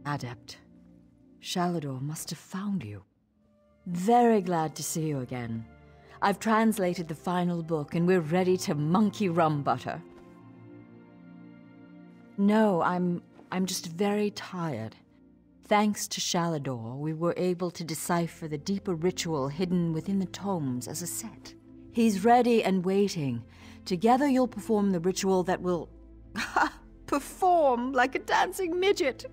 Adept, Shalador must have found you. Very glad to see you again. I've translated the final book and we're ready to monkey rum butter. No, I'm just very tired. Thanks to Shalador, we were able to decipher the deeper ritual hidden within the tomes as a set. He's ready and waiting. Together you'll perform the ritual that will... perform like a dancing midget!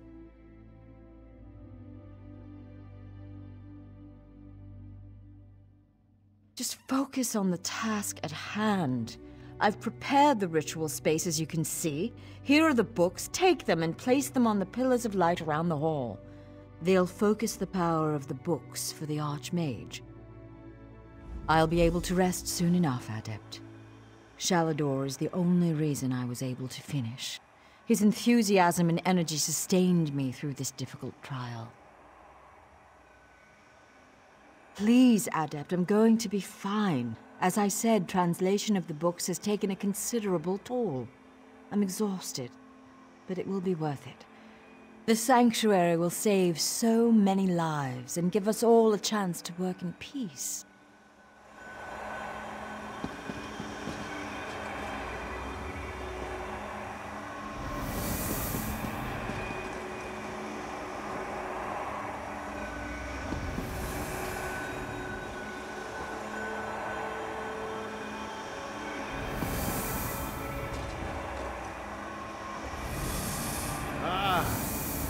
Just focus on the task at hand. I've prepared the ritual space, as you can see. Here are the books. Take them and place them on the pillars of light around the hall. They'll focus the power of the books for the Archmage. I'll be able to rest soon enough, Adept. Shalador is the only reason I was able to finish. His enthusiasm and energy sustained me through this difficult trial. Please, Adept, I'm going to be fine. As I said, translation of the books has taken a considerable toll. I'm exhausted, but it will be worth it. The Sanctuary will save so many lives and give us all a chance to work in peace.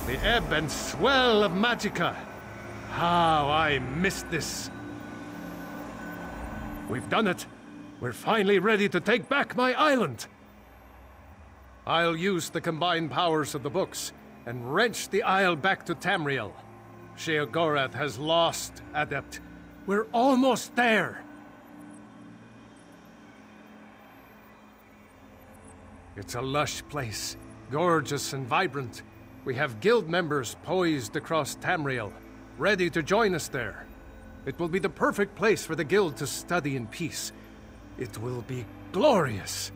The ebb and swell of Magicka. How I missed this. We've done it. We're finally ready to take back my island. I'll use the combined powers of the books and wrench the Isle back to Tamriel. Sheogorath has lost, Adept. We're almost there. It's a lush place, gorgeous and vibrant. We have guild members poised across Tamriel, ready to join us there. It will be the perfect place for the guild to study in peace. It will be glorious.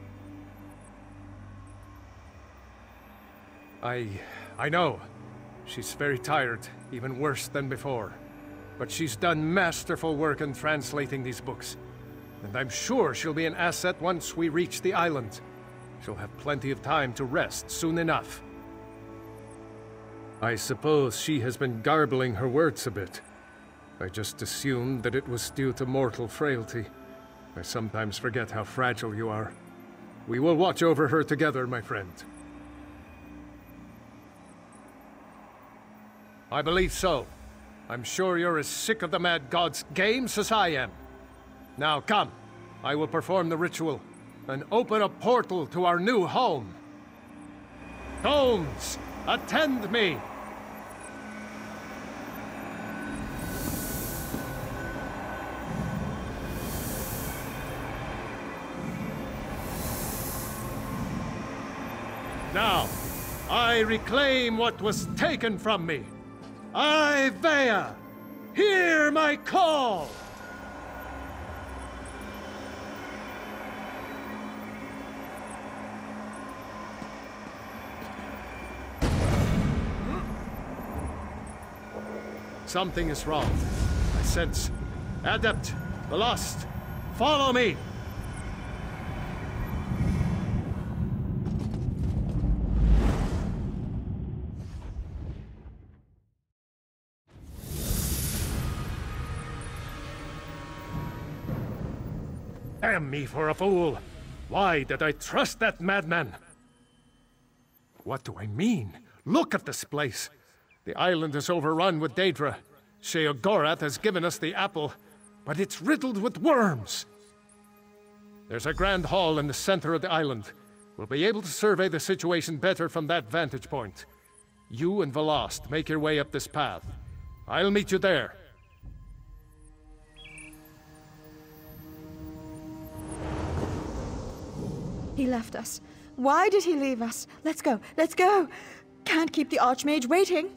I know. She's very tired, even worse than before. But she's done masterful work in translating these books. And I'm sure she'll be an asset once we reach the island. She'll have plenty of time to rest soon enough. I suppose she has been garbling her words a bit. I just assumed that it was due to mortal frailty. I sometimes forget how fragile you are. We will watch over her together, my friend. I believe so. I'm sure you're as sick of the Mad God's games as I am. Now come, I will perform the ritual and open a portal to our new home. Tomes, attend me! Now, I reclaim what was taken from me. I, Vea, hear my call! Something is wrong. I sense. Adept, the Lost, follow me! Damn me for a fool! Why did I trust that madman? What do I mean? Look at this place! The island is overrun with Daedra. Sheogorath has given us the apple, but it's riddled with worms! There's a grand hall in the center of the island. We'll be able to survey the situation better from that vantage point. You and Velost make your way up this path. I'll meet you there. He left us. Why did he leave us? Let's go, let's go! Can't keep the Archmage waiting!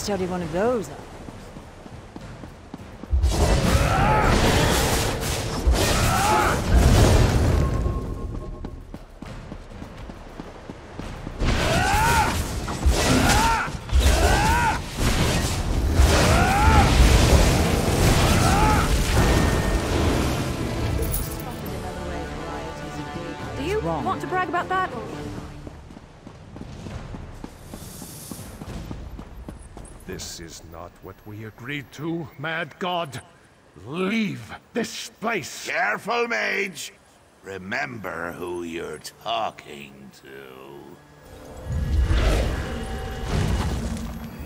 study one of those. Do you want to brag about that? Or... This is not what we agreed to, Mad God. Leave this place! Careful, mage! Remember who you're talking to.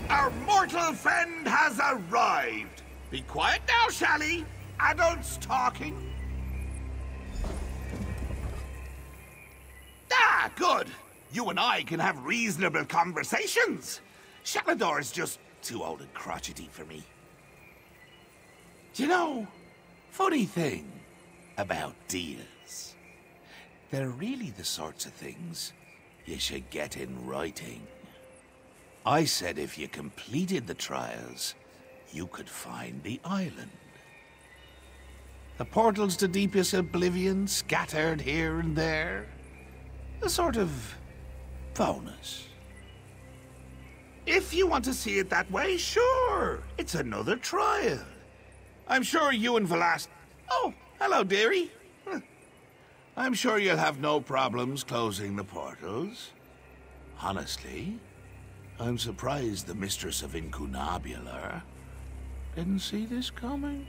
Our mortal friend has arrived! Be quiet now, shall he? Adults talking. Ah, good! You and I can have reasonable conversations. Shalador is just too old and crotchety for me. Do you know, funny thing about deals, they're really the sorts of things you should get in writing. I said if you completed the trials, you could find the island. The portals to deepest oblivion scattered here and there. A sort of bonus. If you want to see it that way, sure. It's another trial. I'm sure you and Velast... Oh, hello, dearie. I'm sure you'll have no problems closing the portals. Honestly, I'm surprised the Mistress of Incunabular didn't see this coming.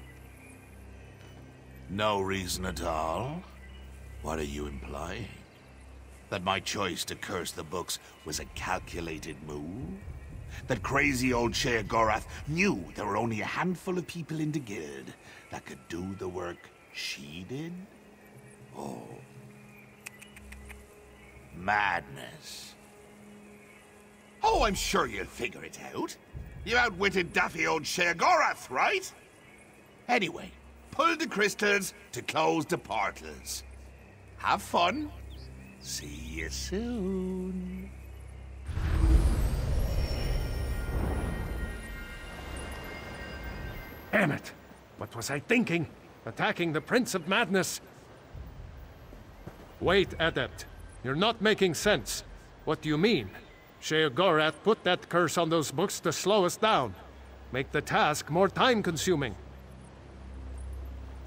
No reason at all? What are you implying? That my choice to curse the books was a calculated move? That crazy old Sheogorath knew there were only a handful of people in the guild that could do the work she did? Oh. Madness. Oh, I'm sure you'll figure it out. You outwitted daffy old Sheogorath, right? Anyway, pull the crystals to close the portals. Have fun. See you soon. Damn it! What was I thinking? Attacking the Prince of Madness? Wait, Adept. You're not making sense. What do you mean? Sheogorath put that curse on those books to slow us down. Make the task more time-consuming.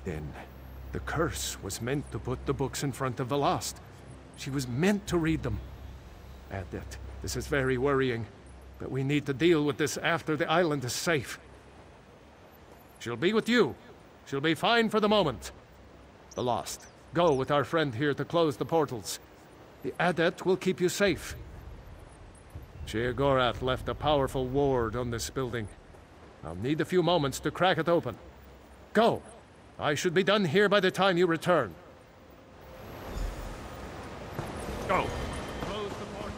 Then, the curse was meant to put the books in front of Velast. She was meant to read them. Adept, this is very worrying. But we need to deal with this after the island is safe. She'll be with you. She'll be fine for the moment. Velast, go with our friend here to close the portals. The Adept will keep you safe. Sheogorath left a powerful ward on this building. I'll need a few moments to crack it open. Go! I should be done here by the time you return. Go! Close the portals.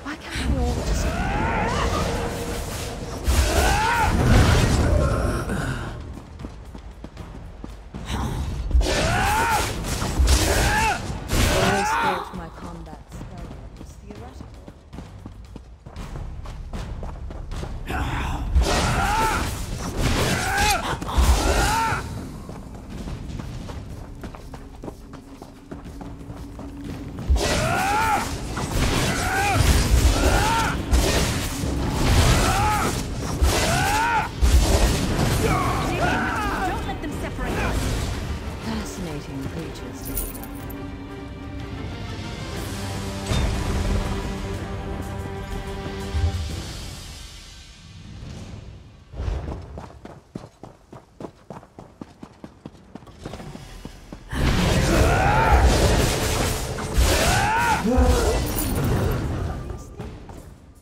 Why can't we all just... my combat spell was theoretical. Don't let them separate us. Fascinating creatures.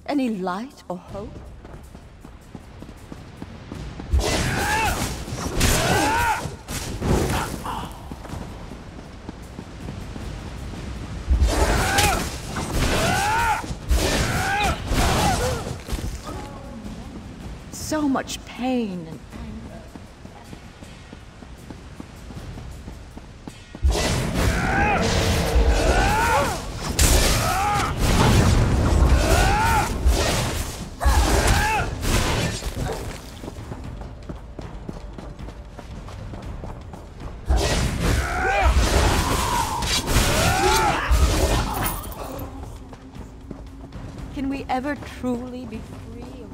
Any light or hope? much pain and can we ever truly be free of...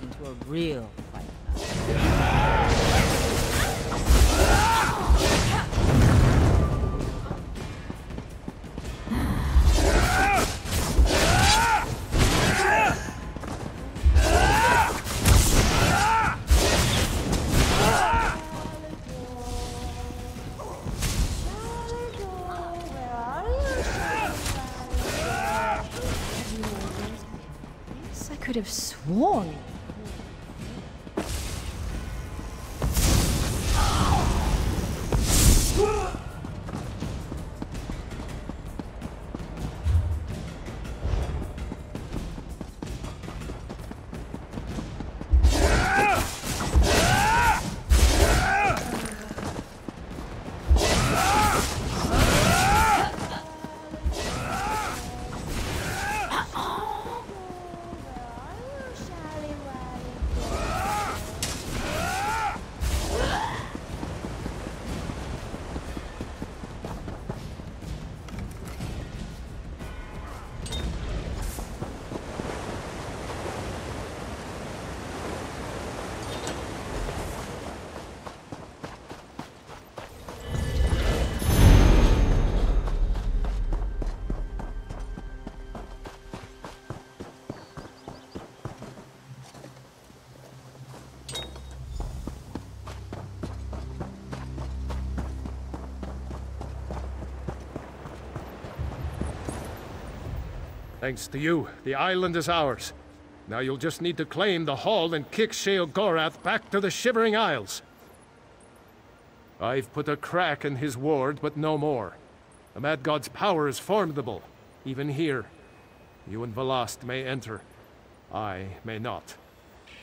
into a real fight now. I could have sworn. Thanks to you, the island is ours. Now you'll just need to claim the hall and kick Sheogorath back to the Shivering Isles. I've put a crack in his ward, but no more. The Mad God's power is formidable, even here. You and Velast may enter. I may not.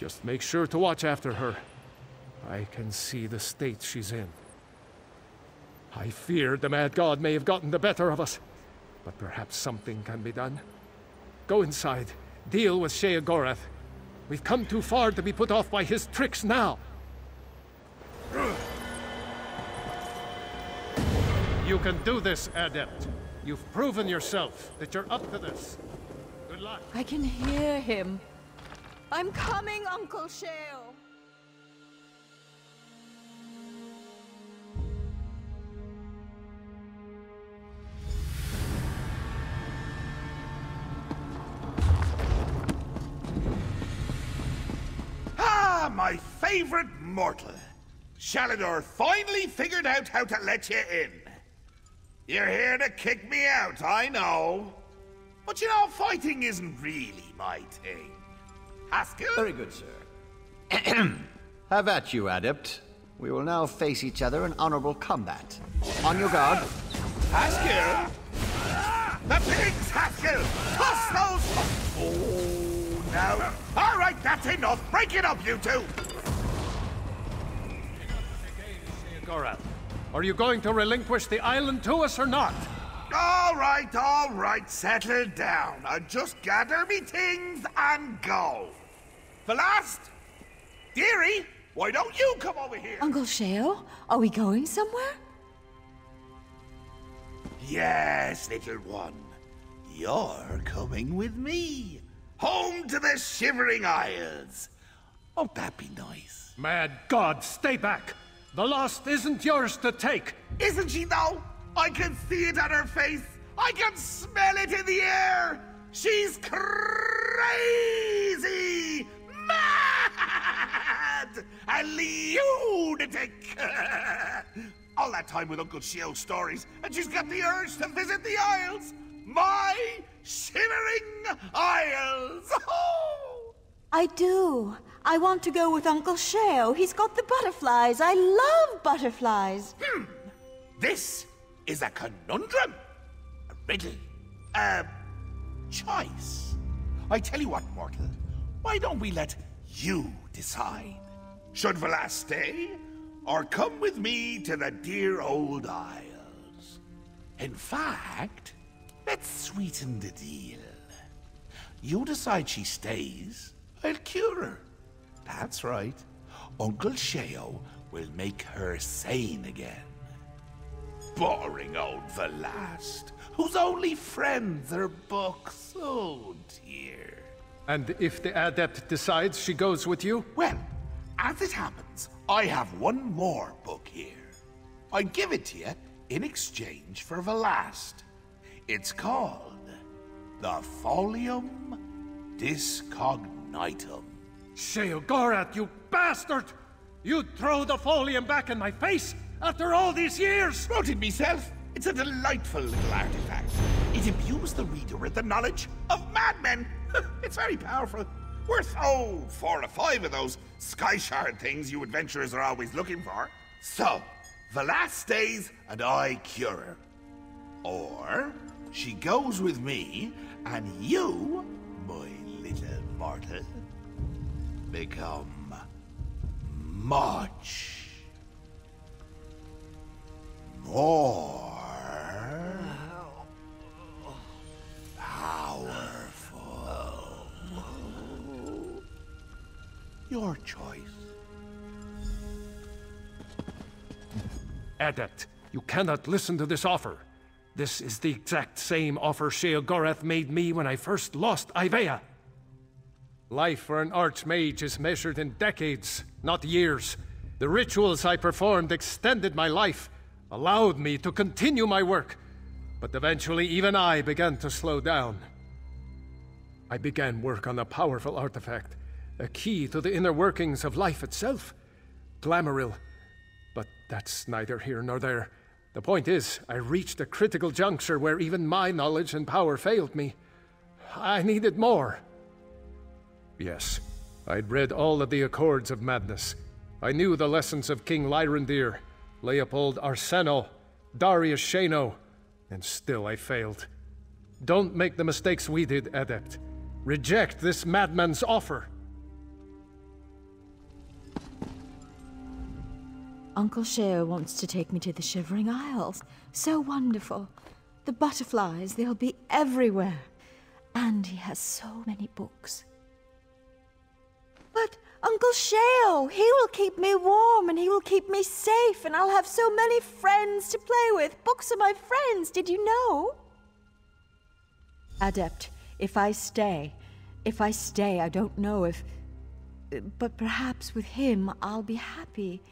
Just make sure to watch after her. I can see the state she's in. I feared the Mad God may have gotten the better of us, but perhaps something can be done. Go inside. Deal with Sheogorath. We've come too far to be put off by his tricks now. You can do this, Adept. You've proven yourself that you're up to this. Good luck. I can hear him. I'm coming, Uncle Shale. Ah, my favorite mortal. Shalador finally figured out how to let you in. You're here to kick me out, I know. But you know, fighting isn't really my thing. Haskell? Very good, sir. Have at you, Adept. We will now face each other in honorable combat. On your guard. Haskell? The pigs, Haskell! Toss those... Oh, no. All right, that's enough. Break it up, you two. Gorath, are you going to relinquish the island to us or not? All right, settle down. I'll just gather me things and go. For last, dearie, why don't you come over here? Uncle Shale, are we going somewhere? Yes, little one. You're coming with me. Home to the Shivering Isles. Won't that be nice? Mad God, stay back! The lost isn't yours to take! Isn't she, though? I can see it on her face. I can smell it in the air. She's crazy! Mad! A lunatic! All that time with Uncle Shio's stories, and she's got the urge to visit the Isles! My Shivering Isles! Oh! I do. I want to go with Uncle Shale. He's got the butterflies. I love butterflies. This is a conundrum. A riddle. A choice. I tell you what, mortal. Why don't we let you decide? Should Velas stay, or come with me to the dear old Isles? In fact, let's sweeten the deal. You decide she stays, I'll cure her. That's right. Uncle Sheo will make her sane again. Boring old Velast, whose only friends are books. Oh, dear. And if the Adept decides she goes with you? Well, as it happens, I have one more book here. I'd give it to you in exchange for Velast. It's called the Folium Discognitum. Sheogorath, you bastard! You'd throw the folium back in my face after all these years! Wrote it myself. It's a delightful little artifact. It imbues the reader with the knowledge of madmen. It's very powerful. Worth, 4 or 5 of those sky shard things you adventurers are always looking for. So, Velas stays and I cure her. Or, she goes with me and you, my little mortal, become much more powerful. Your choice. Adept, you cannot listen to this offer. This is the exact same offer Sheogorath made me when I first lost Ivea. Life for an archmage is measured in decades, not years. The rituals I performed extended my life, allowed me to continue my work, but eventually even I began to slow down. I began work on a powerful artifact, a key to the inner workings of life itself, Glamouril. But that's neither here nor there. The point is, I reached a critical juncture where even my knowledge and power failed me. I needed more. Yes, I'd read all of the Accords of Madness. I knew the lessons of King Lyrandir, Leopold Arseno, Darius Shano, and still I failed. Don't make the mistakes we did, Adept. Reject this madman's offer. Uncle Sheo wants to take me to the Shivering Isles. So wonderful. The butterflies, they'll be everywhere. And he has so many books. But Uncle Sheo, he will keep me warm and he will keep me safe and I'll have so many friends to play with. Books are my friends, did you know? Adept, if I stay, I don't know if... But perhaps with him I'll be happy.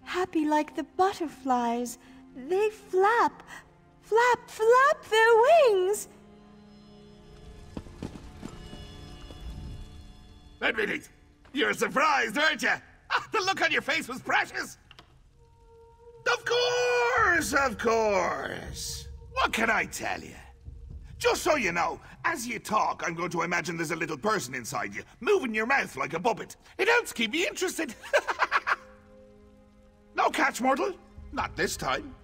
Happy like the butterflies. They flap, flap, flap their wings. Admit it, you're surprised, aren't you? The look on your face was precious. Of course, of course. What can I tell you? Just so you know, as you talk, I'm going to imagine there's a little person inside you, moving your mouth like a puppet. It helps keep me interested. No catch, mortal. Not this time.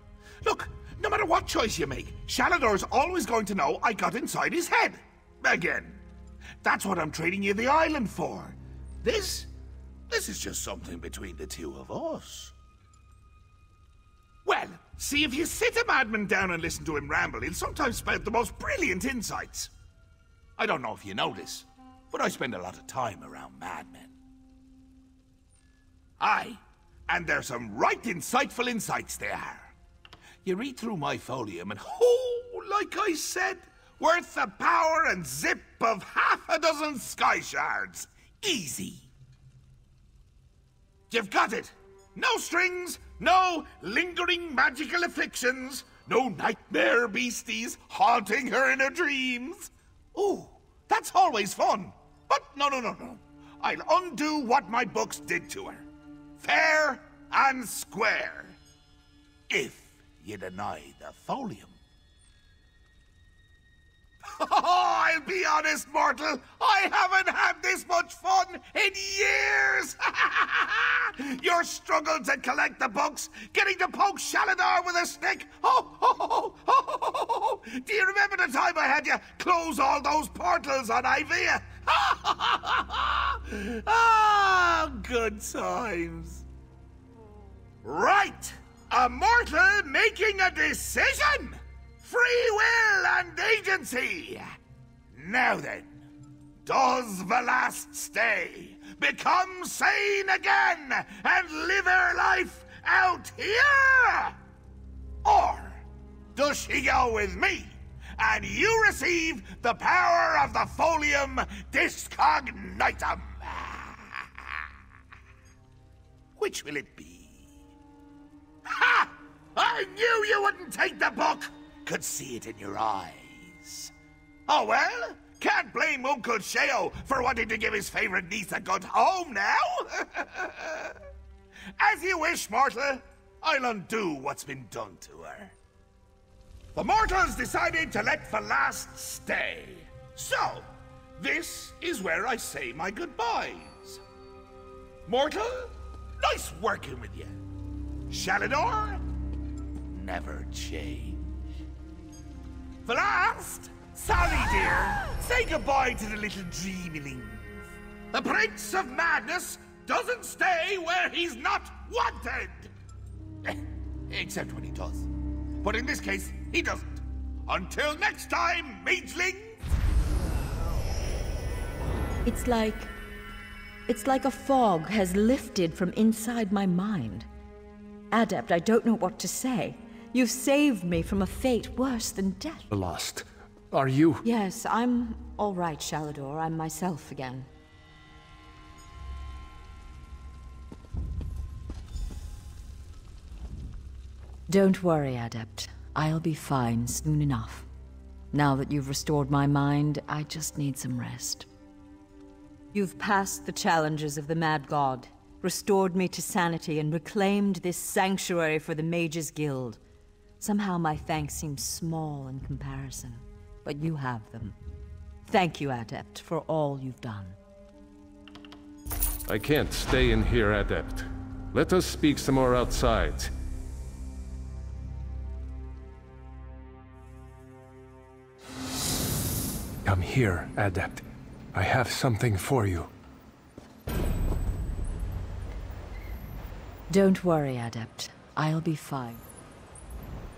Look, no matter what choice you make, Shalador's always going to know I got inside his head. Again. That's what I'm trading you the island for. This is just something between the two of us. Well, see, if you sit a madman down and listen to him ramble, he'll sometimes spout the most brilliant insights. I don't know if you know this, but I spend a lot of time around madmen. Aye, and there's some right insightful insights there. You read through my folium and, oh, like I said, worth the power and zip of half a dozen sky shards. Easy. You've got it. No strings, no lingering magical afflictions, no nightmare beasties haunting her in her dreams. Ooh, that's always fun. But no. I'll undo what my books did to her. Fair and square. If you deny the folium. Oh, I'll be honest, mortal. I haven't had this much fun in years. Your struggle to collect the books, getting to poke Shaladar with a stick. Oh. Do you remember the time I had you close all those portals on Ivea? Ah, good times. Right. A mortal making a decision. Free will and agency! Now then, does the last stay become sane again and live her life out here? Or does she go with me and you receive the power of the folium discognitum? Which will it be? Ha! I knew you wouldn't take the book! Could see it in your eyes. Oh well, can't blame Uncle Sheo for wanting to give his favorite niece a good home now. As you wish, mortal. I'll undo what's been done to her. The mortals decided to let the last stay. So, this is where I say my goodbyes. Mortal, nice working with you. Shalador, never change. The last? Sorry, dear. Say goodbye to the little dreamlings. The Prince of Madness doesn't stay where he's not wanted. Except when he does. But in this case, he doesn't. Until next time, magelings! It's like a fog has lifted from inside my mind. Adept, I don't know what to say. You've saved me from a fate worse than death. Lost. Are you? Yes, I'm all right, Shalador. I'm myself again. Don't worry, Adept. I'll be fine soon enough. Now that you've restored my mind, I just need some rest. You've passed the challenges of the Mad God, restored me to sanity, and reclaimed this sanctuary for the Mages Guild. Somehow my thanks seem small in comparison, but you have them. Thank you, Adept, for all you've done. I can't stay in here, Adept. Let us speak some more outside. Come here, Adept. I have something for you. Don't worry, Adept. I'll be fine.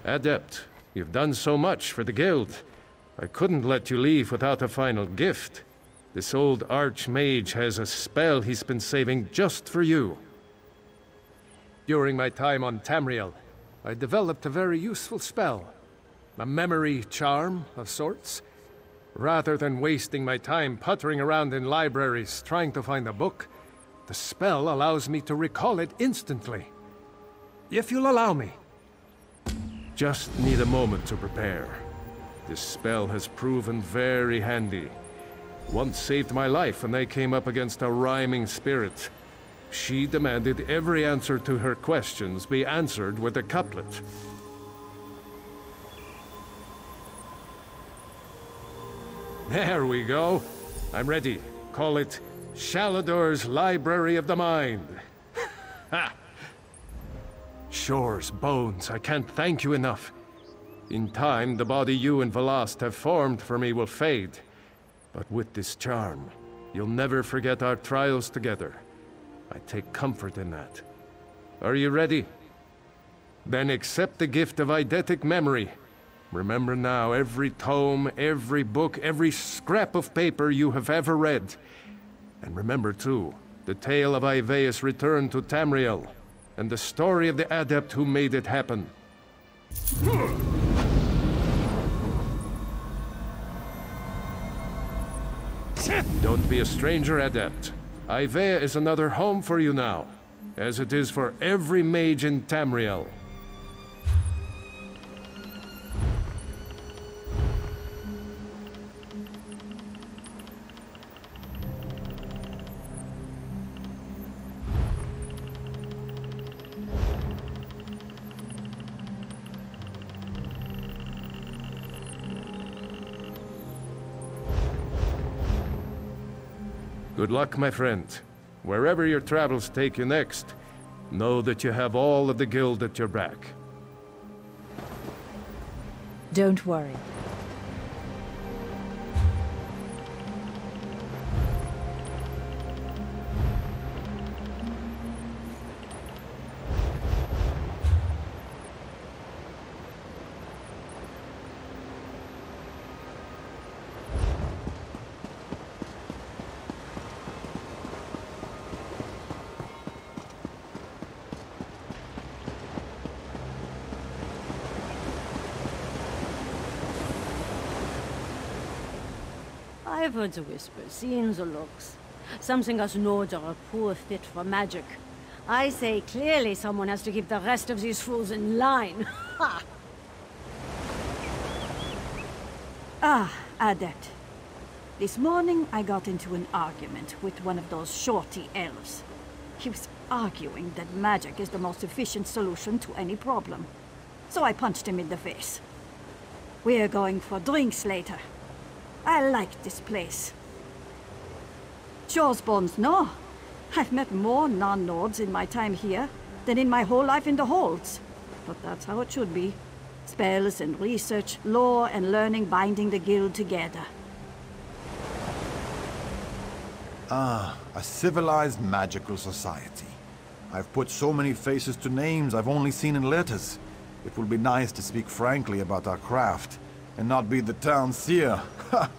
Adept, you've done so much for the guild. I couldn't let you leave without a final gift. This old archmage has a spell he's been saving just for you. During my time on Tamriel, I developed a very useful spell. A memory charm of sorts. Rather than wasting my time puttering around in libraries trying to find a book, the spell allows me to recall it instantly. If you'll allow me. Just need a moment to prepare. This spell has proven very handy. Once saved my life when I came up against a rhyming spirit. She demanded every answer to her questions be answered with a couplet. There we go. I'm ready. Call it Shalador's Library of the Mind. Ha! Shores, Bones, I can't thank you enough. In time, the body you and Velast have formed for me will fade. But with this charm, you'll never forget our trials together. I take comfort in that. Are you ready? Then accept the gift of eidetic memory. Remember now every tome, every book, every scrap of paper you have ever read. And remember too, the tale of Ivea's return to Tamriel, and the story of the adept who made it happen. Don't be a stranger, adept. Ivea is another home for you now, as it is for every mage in Tamriel. Good luck, my friend. Wherever your travels take you next, know that you have all of the guild at your back. Don't worry. I've heard the whispers, seen the looks. Something us nodes are a poor fit for magic. I say clearly someone has to keep the rest of these fools in line. Ha! Ah, Adept. This morning I got into an argument with one of those shorty elves. He was arguing that magic is the most efficient solution to any problem. So I punched him in the face. We're going for drinks later. I like this place. Shores, Bones, no. I've met more non-Nords in my time here than in my whole life in the holds. But that's how it should be. Spells and research, lore and learning binding the guild together. Ah, a civilized magical society. I've put so many faces to names I've only seen in letters. It will be nice to speak frankly about our craft, and not be the town seer. Ha!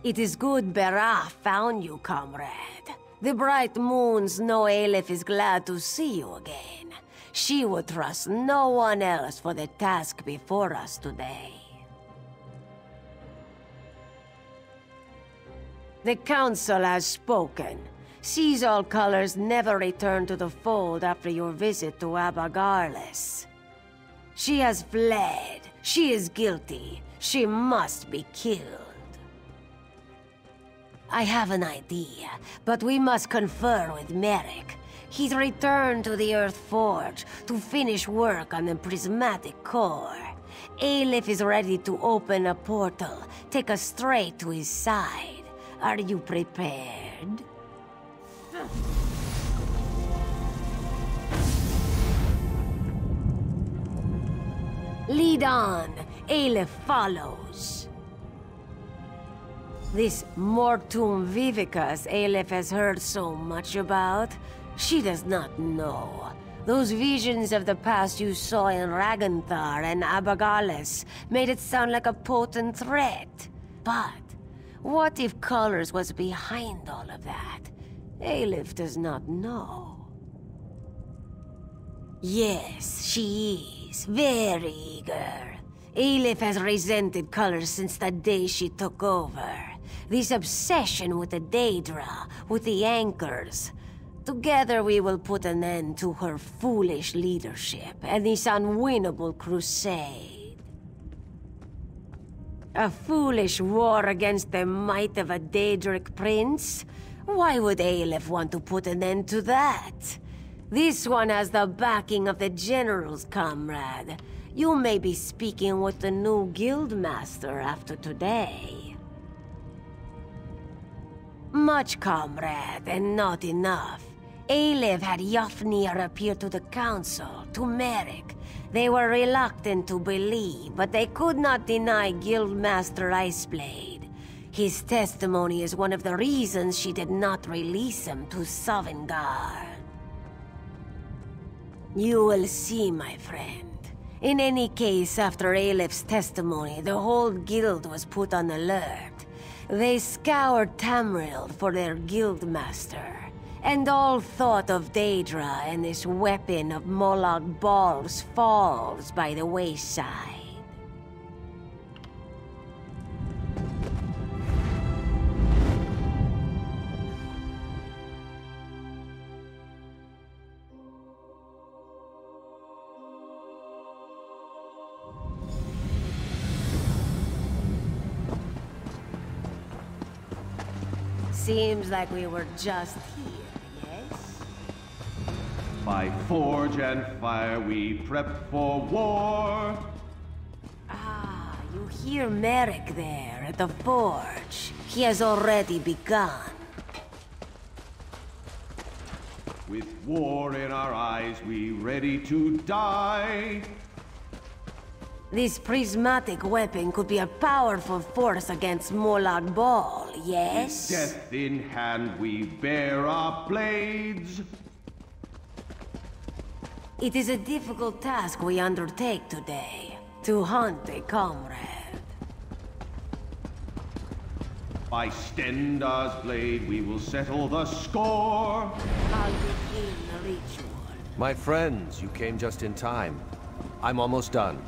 It is good Berah found you, comrade. The bright moons know Aleph is glad to see you again. She would trust no one else for the task before us today. The Council has spoken. Sees all colors never return to the fold after your visit to Abagarlis. She has fled. She is guilty. She must be killed. I have an idea, but we must confer with Merrick. He's returned to the Earth Forge to finish work on the prismatic core. Aleph is ready to open a portal, take us straight to his side. Are you prepared? Lead on. Aleph follows. This Mortum Vivicus Aleph has heard so much about, she does not know. Those visions of the past you saw in Raganthar and Abagarlis made it sound like a potent threat. But what if Colors was behind all of that? Aleph does not know. Yes, she is. Very eager. Aleph has resented Colors since the day she took over. This obsession with the Daedra, with the anchors. Together we will put an end to her foolish leadership and this unwinnable crusade. A foolish war against the might of a Daedric prince? Why would Aleph want to put an end to that? This one has the backing of the generals, comrade. You may be speaking with the new guildmaster after today. Much, comrade, and not enough. Aleph had Yofnir appear to the council, to Merrick. They were reluctant to believe, but they could not deny Guildmaster Iceblade. His testimony is one of the reasons she did not release him to Sovngarde. You will see, my friend. In any case, after Aleph's testimony, the whole guild was put on alert. They scoured Tamriel for their guildmaster, and all thought of Daedra and this weapon of Molag Bal's falls by the wayside. Seems like we were just here, yes? By forge and fire we prep for war. Ah, you hear Merrick there at the forge. He has already begun. With war in our eyes, we ready to die. This prismatic weapon could be a powerful force against Molag Bal, yes? With death in hand, we bear our blades. It is a difficult task we undertake today, to hunt a comrade. By Stendar's blade, we will settle the score. I'll begin the ritual. My friends, you came just in time. I'm almost done.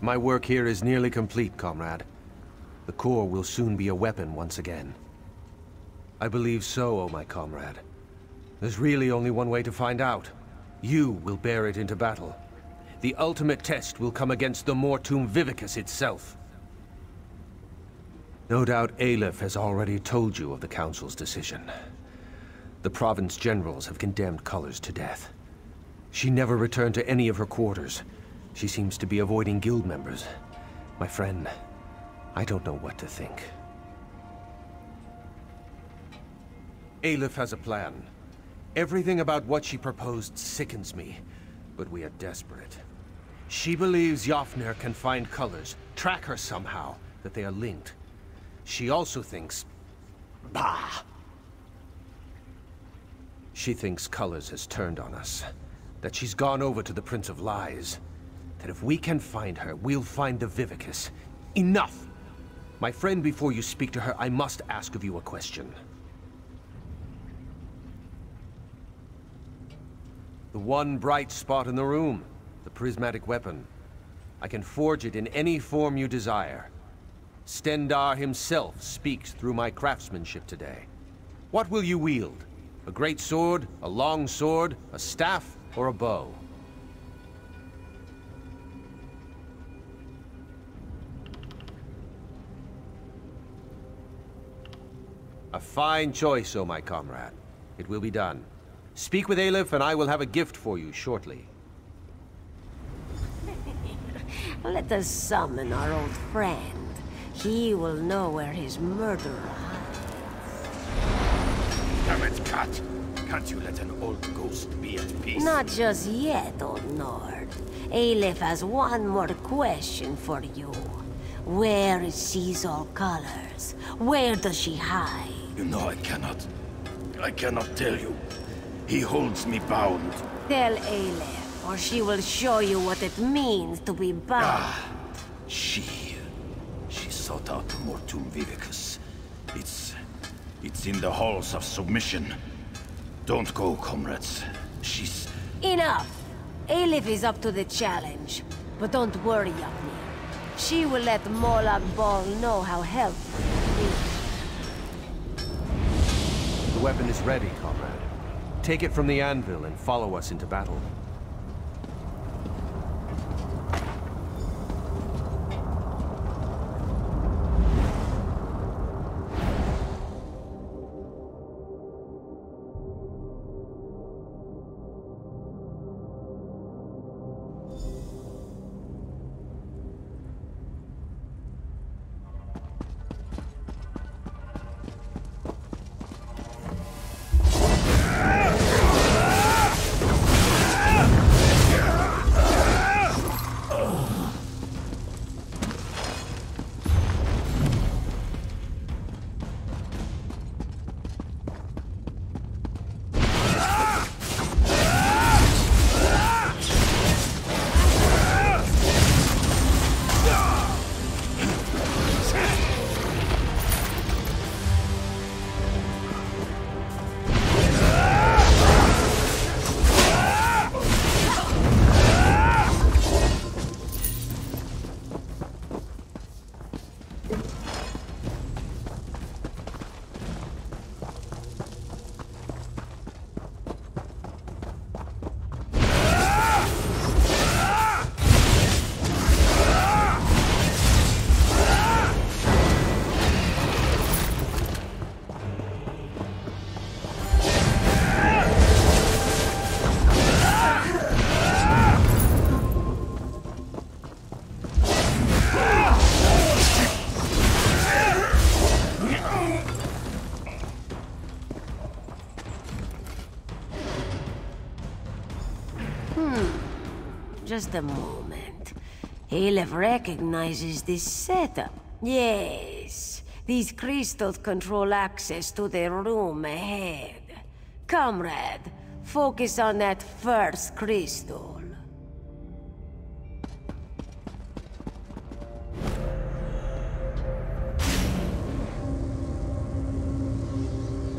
My work here is nearly complete, comrade. The core will soon be a weapon once again. I believe so, oh my comrade. There's really only one way to find out. You will bear it into battle. The ultimate test will come against the Mortum Vivicus itself. No doubt Aleph has already told you of the Council's decision. The province generals have condemned Colors to death. She never returned to any of her quarters. She seems to be avoiding guild members. My friend, I don't know what to think. Aleph has a plan. Everything about what she proposed sickens me, but we are desperate. She believes Yofnir can find Colors, track her somehow, that they are linked. She also thinks... Bah! She thinks Colors has turned on us, that she's gone over to the Prince of Lies. That if we can find her, we'll find the Vivicus. Enough! My friend, before you speak to her, I must ask of you a question. The one bright spot in the room, the prismatic weapon. I can forge it in any form you desire. Stendarr himself speaks through my craftsmanship today. What will you wield? A great sword, a long sword, a staff, or a bow? A fine choice, oh my comrade. It will be done. Speak with Aleph and I will have a gift for you shortly. Let us summon our old friend. He will know where his murderer hides. Damn it, cat! Can't you let an old ghost be at peace? Not just yet, old Nord. Aleph has one more question for you. Where is Caesar Colors? Where does she hide? You know I cannot. I cannot tell you. He holds me bound. Tell Aleph, or she will show you what it means to be bound. She sought out Mortum Vivicus. It's in the halls of submission. Don't go, comrades. She's... Enough! Aleph is up to the challenge. But don't worry, Yavni. She will let Molag Bal know how helpful he is. The weapon is ready, comrade. Take it from the anvil and follow us into battle. Just a moment. Aleph recognizes this setup. Yes, these crystals control access to the room ahead. Comrade, focus on that first crystal.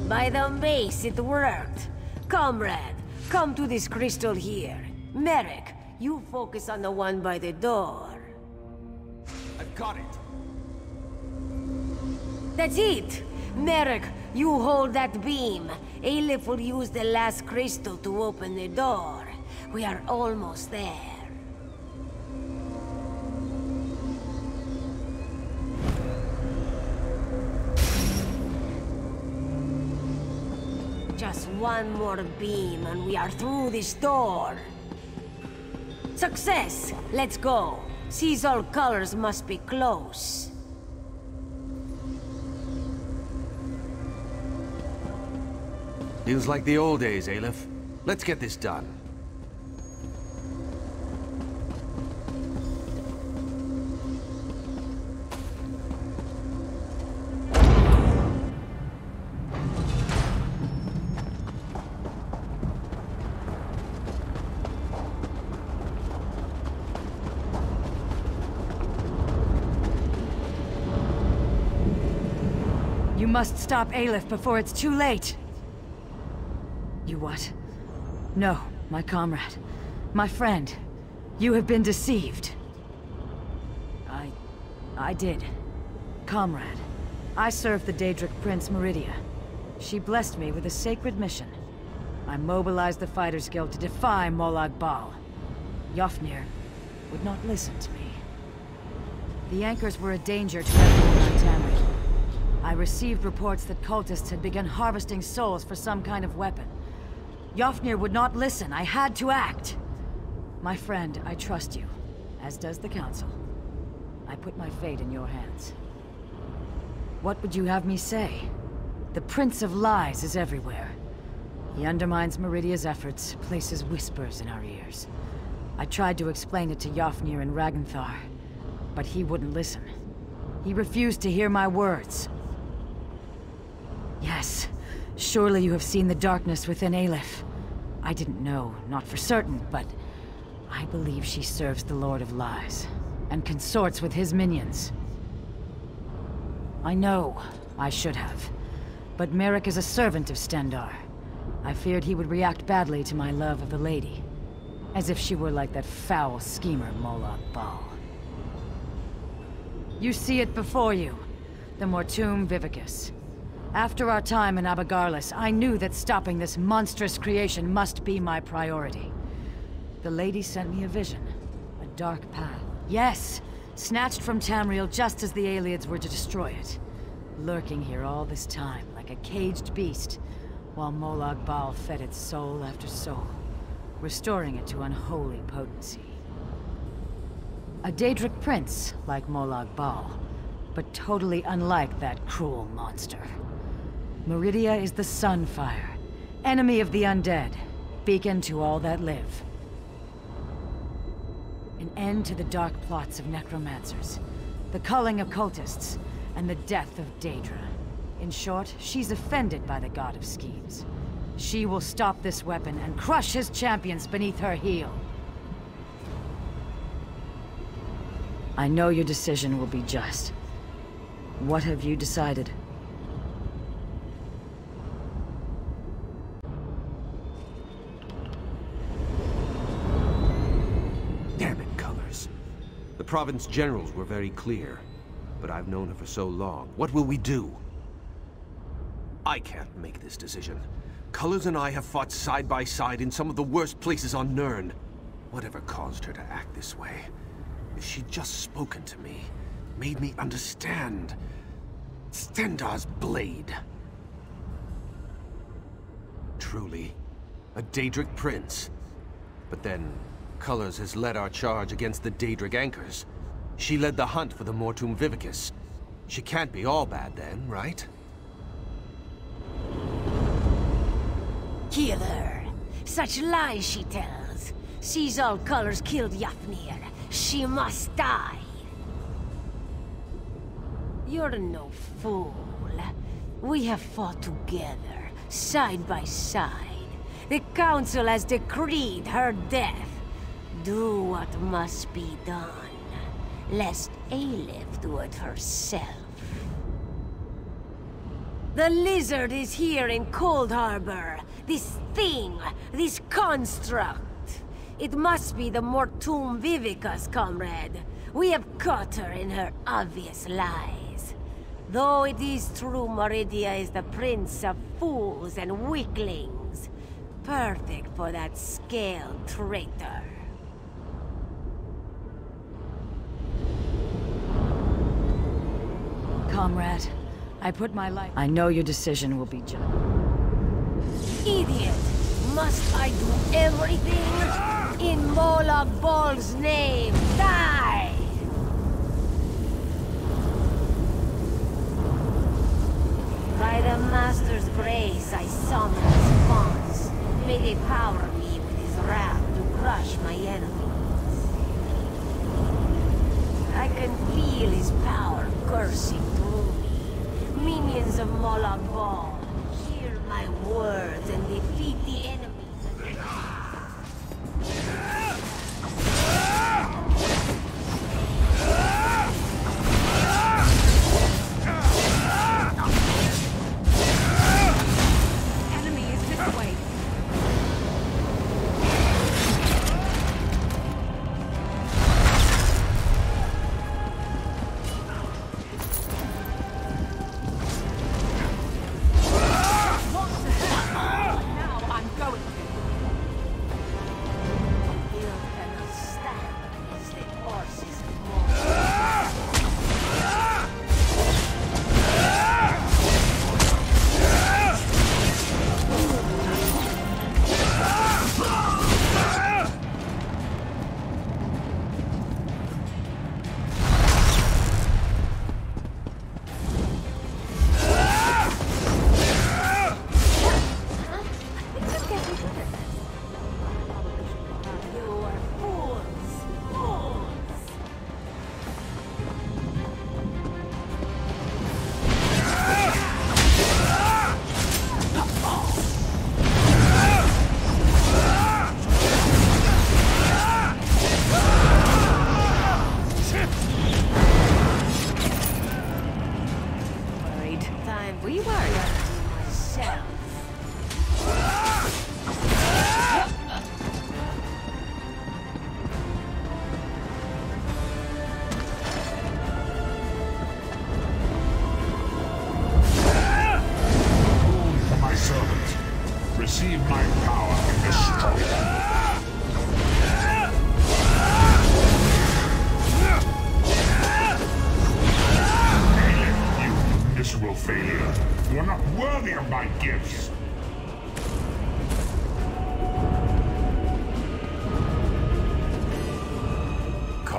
By the mace, it worked. Comrade, come to this crystal here. Merrick, you focus on the one by the door. I've got it. That's it! Merrick, you hold that beam. Aleph will use the last crystal to open the door. We are almost there. Just one more beam and we are through this door. Success! Let's go. Caesar Colors must be close. Feels like the old days, Aleph. Let's get this done. You must stop Aleph before it's too late. You what? No, my comrade. My friend. You have been deceived. I did. Comrade, I served the Daedric Prince Meridia. She blessed me with a sacred mission. I mobilized the Fighters Guild to defy Molag Bal. Yofnir would not listen to me. The anchors were a danger to everyone on Tamriel. I received reports that cultists had begun harvesting souls for some kind of weapon. Yofnir would not listen. I had to act. My friend, I trust you, as does the Council. I put my fate in your hands. What would you have me say? The Prince of Lies is everywhere. He undermines Meridia's efforts, places whispers in our ears. I tried to explain it to Yofnir and Ragnthar, but he wouldn't listen. He refused to hear my words. Yes, surely you have seen the darkness within Aleph. I didn't know, not for certain, but I believe she serves the Lord of Lies, and consorts with his minions. I know I should have, but Merrick is a servant of Stendarr. I feared he would react badly to my love of the lady, as if she were like that foul schemer Molag Bal. You see it before you, the Mortum Vivicus. After our time in Abagarlis, I knew that stopping this monstrous creation must be my priority. The lady sent me a vision, a dark path. Yes, snatched from Tamriel just as the Ayleids were to destroy it. Lurking here all this time, like a caged beast, while Molag Bal fed its soul after soul, restoring it to unholy potency. A Daedric prince, like Molag Bal, but totally unlike that cruel monster. Meridia is the Sunfire, enemy of the undead, beacon to all that live. An end to the dark plots of necromancers, the culling of cultists, and the death of Daedra. In short, she's offended by the God of Schemes. She will stop this weapon and crush his champions beneath her heel. I know your decision will be just. What have you decided? Damn it, Colors. The province generals were very clear, but I've known her for so long. What will we do? I can't make this decision. Colors and I have fought side by side in some of the worst places on Nirn. Whatever caused her to act this way? If she'd just spoken to me, made me understand. Stendarr's blade. Truly, a Daedric prince. But then, Colors has led our charge against the Daedric anchors. She led the hunt for the Mortum Vivicus. She can't be all bad then, right? Kill her. Such lies she tells. Sees all Colors killed Yafnir. She must die. You're no fool. We have fought together, side by side. The Council has decreed her death. Do what must be done, lest Aleph do it herself. The lizard is here in Cold Harbor. This thing, this construct. It must be the Mortum Vivicus, comrade. We have caught her in her obvious lies. Though it is true Meridia is the prince of fools and weaklings. Perfect for that scaled traitor. Comrade, I put my life... I know your decision will be just. Idiot! Must I do everything? In Molag Bal's name, die! By the Master's grace, I summoned his bonds. May they power me with his wrath to crush my enemies. I can feel his power coursing through me. Minions of Molag Bal, hear my words and defeat the enemies.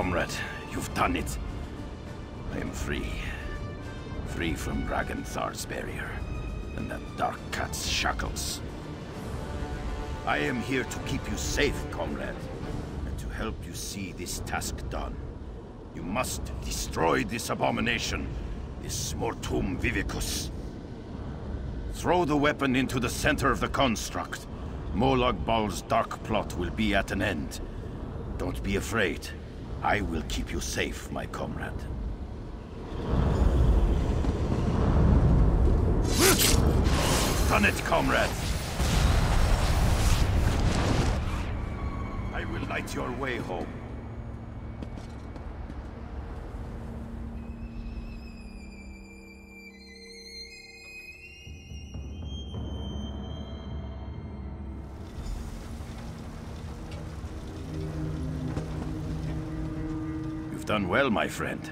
comrade. You've done it. I am free. Free from Raganthar's barrier and that dark cat's shackles. I am here to keep you safe, comrade, and to help you see this task done. You must destroy this abomination, this Mortum Vivicus. Throw the weapon into the center of the construct. Molag Bal's dark plot will be at an end. Don't be afraid. I will keep you safe, my comrade. Done it, comrade! I will light your way home. You've done well, my friend.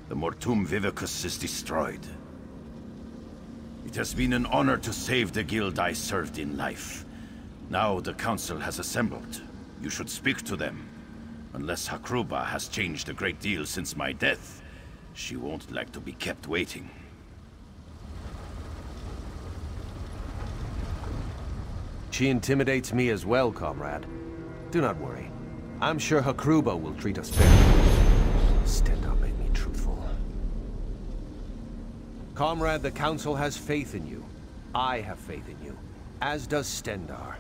The Mortum Vivicus is destroyed. It has been an honor to save the guild I served in life. Now the council has assembled. You should speak to them. Unless Hakruba has changed a great deal since my death, she won't like to be kept waiting. She intimidates me as well, comrade. Do not worry. I'm sure Hakruba will treat us fairly. Stendar made me truthful. Comrade, the Council has faith in you. I have faith in you. As does Stendar.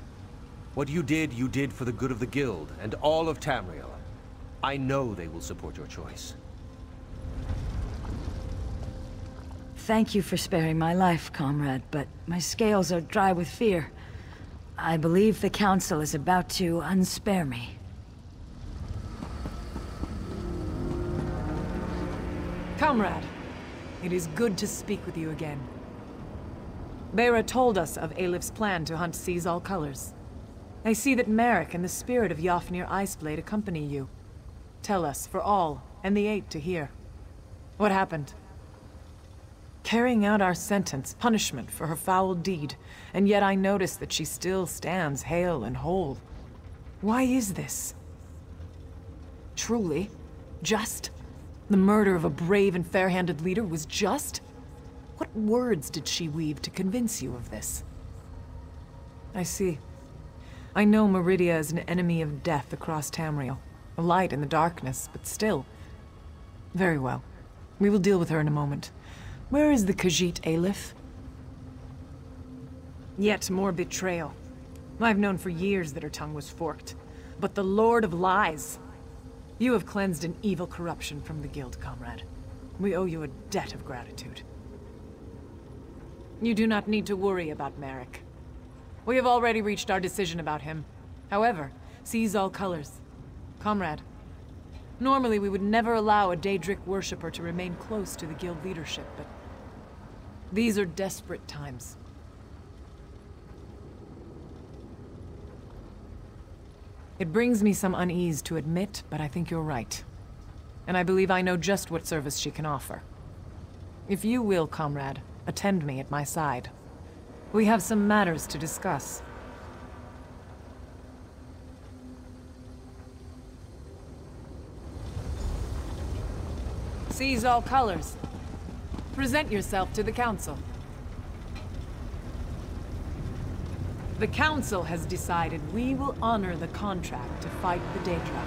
What you did for the good of the Guild and all of Tamriel. I know they will support your choice. Thank you for sparing my life, comrade, but my scales are dry with fear. I believe the Council is about to unspare me. Comrade, it is good to speak with you again. Bera told us of Alif's plan to hunt Seize All Colors. I see that Merrick and the spirit of Yofnir Iceblade accompany you. Tell us, for all, and the Eight to hear. What happened? Carrying out our sentence, punishment for her foul deed, and yet I notice that she still stands hale and whole. Why is this? Truly, just? The murder of a brave and fair-handed leader was just? What words did she weave to convince you of this? I see. I know Meridia is an enemy of death across Tamriel. A light in the darkness, but still. Very well. We will deal with her in a moment. Where is the Khajiit Alif? Yet more betrayal. I've known for years that her tongue was forked. But the Lord of Lies! You have cleansed an evil corruption from the Guild, comrade. We owe you a debt of gratitude. You do not need to worry about Merrick. We have already reached our decision about him. However, Seize All Colors. Comrade, normally we would never allow a Daedric worshipper to remain close to the Guild leadership, but these are desperate times. It brings me some unease to admit, but I think you're right. And I believe I know just what service she can offer. If you will, comrade, attend me at my side. We have some matters to discuss. Seize All Colors. Present yourself to the Council. The Council has decided we will honor the contract to fight the Daedra.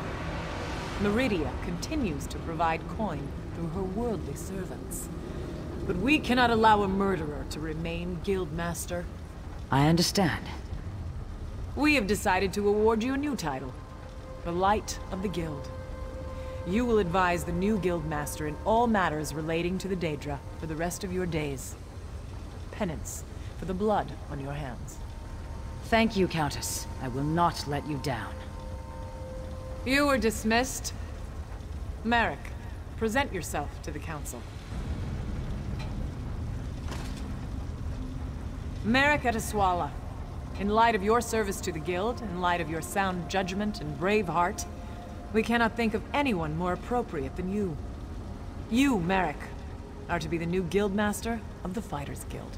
Meridia continues to provide coin through her worldly servants. But we cannot allow a murderer to remain Guildmaster. I understand. We have decided to award you a new title. The Light of the Guild. You will advise the new Guildmaster in all matters relating to the Daedra for the rest of your days. Penance for the blood on your hands. Thank you, Countess. I will not let you down. You are dismissed. Merrick, present yourself to the Council. Merrick Eteswala, in light of your service to the Guild, in light of your sound judgment and brave heart, we cannot think of anyone more appropriate than you. You, Merrick, are to be the new Guildmaster of the Fighters Guild.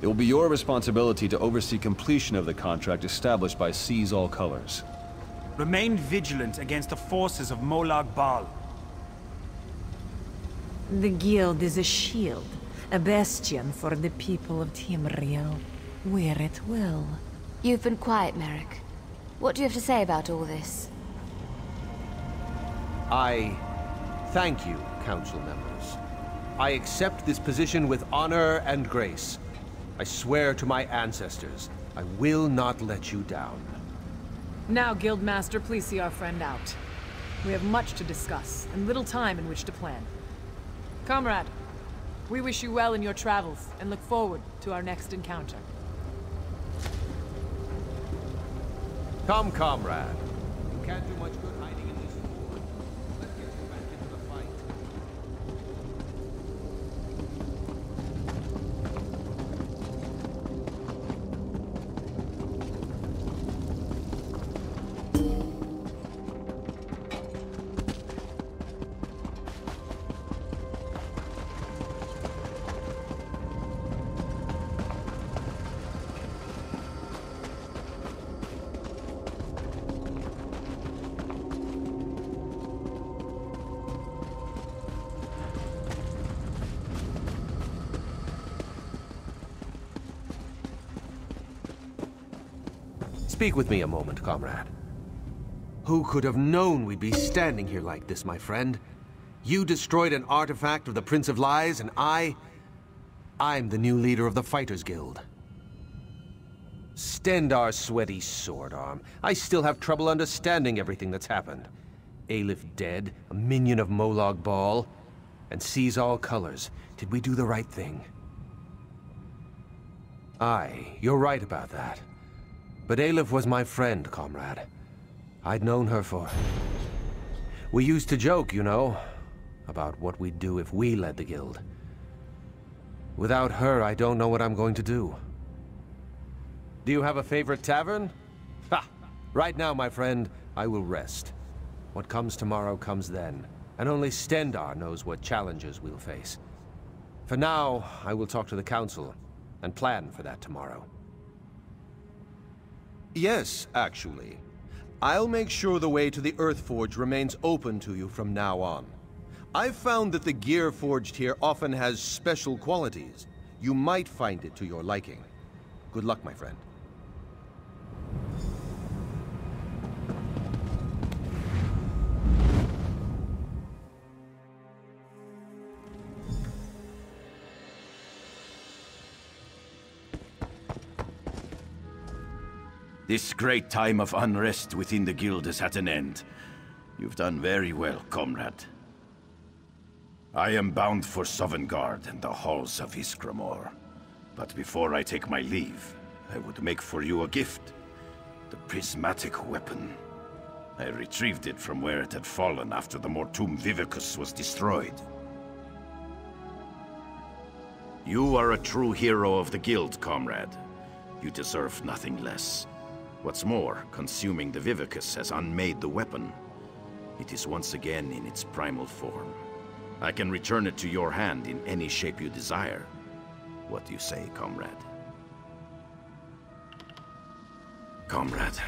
It will be your responsibility to oversee completion of the contract established by Seize All Colors. Remain vigilant against the forces of Molag Bal. The guild is a shield, a bastion for the people of Timriel, where it will. You've been quiet, Merrick. What do you have to say about all this? I thank you, council members. I accept this position with honor and grace. I swear to my ancestors, I will not let you down. Now, Guildmaster, please see our friend out. We have much to discuss, and little time in which to plan. Comrade, we wish you well in your travels, and look forward to our next encounter. Come, comrade. You can't do much good hiding in this fort. Let's get you back into the fight. Speak with me a moment, comrade. Who could have known we'd be standing here like this, my friend? You destroyed an artifact of the Prince of Lies, and I'm the new leader of the Fighters Guild. Stendar's sweaty sword arm. I still have trouble understanding everything that's happened. Aelif dead, a minion of Molag Bal, and sees all colors. Did we do the right thing? Aye, you're right about that. But Aelif was my friend, comrade. I'd known her for... We used to joke, you know, about what we'd do if we led the guild. Without her, I don't know what I'm going to do. Do you have a favorite tavern? Ha! Right now, my friend, I will rest. What comes tomorrow comes then, and only Stendar knows what challenges we'll face. For now, I will talk to the council, and plan for that tomorrow. Yes, actually. I'll make sure the way to the Earthforge remains open to you from now on. I've found that the gear forged here often has special qualities. You might find it to your liking. Good luck, my friend. This great time of unrest within the guild is at an end. You've done very well, comrade. I am bound for Sovngarde and the halls of Iskramor. But before I take my leave, I would make for you a gift. The prismatic weapon. I retrieved it from where it had fallen after the Mortum Vivicus was destroyed. You are a true hero of the guild, comrade. You deserve nothing less. What's more, consuming the Vivicus has unmade the weapon. It is once again in its primal form. I can return it to your hand in any shape you desire. What do you say, comrade? Comrade,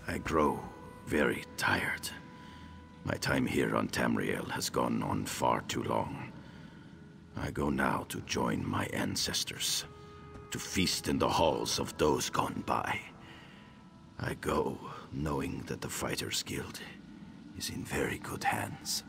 I grow very tired. My time here on Tamriel has gone on far too long. I go now to join my ancestors, to feast in the halls of those gone by. I go knowing that the Fighters Guild is in very good hands.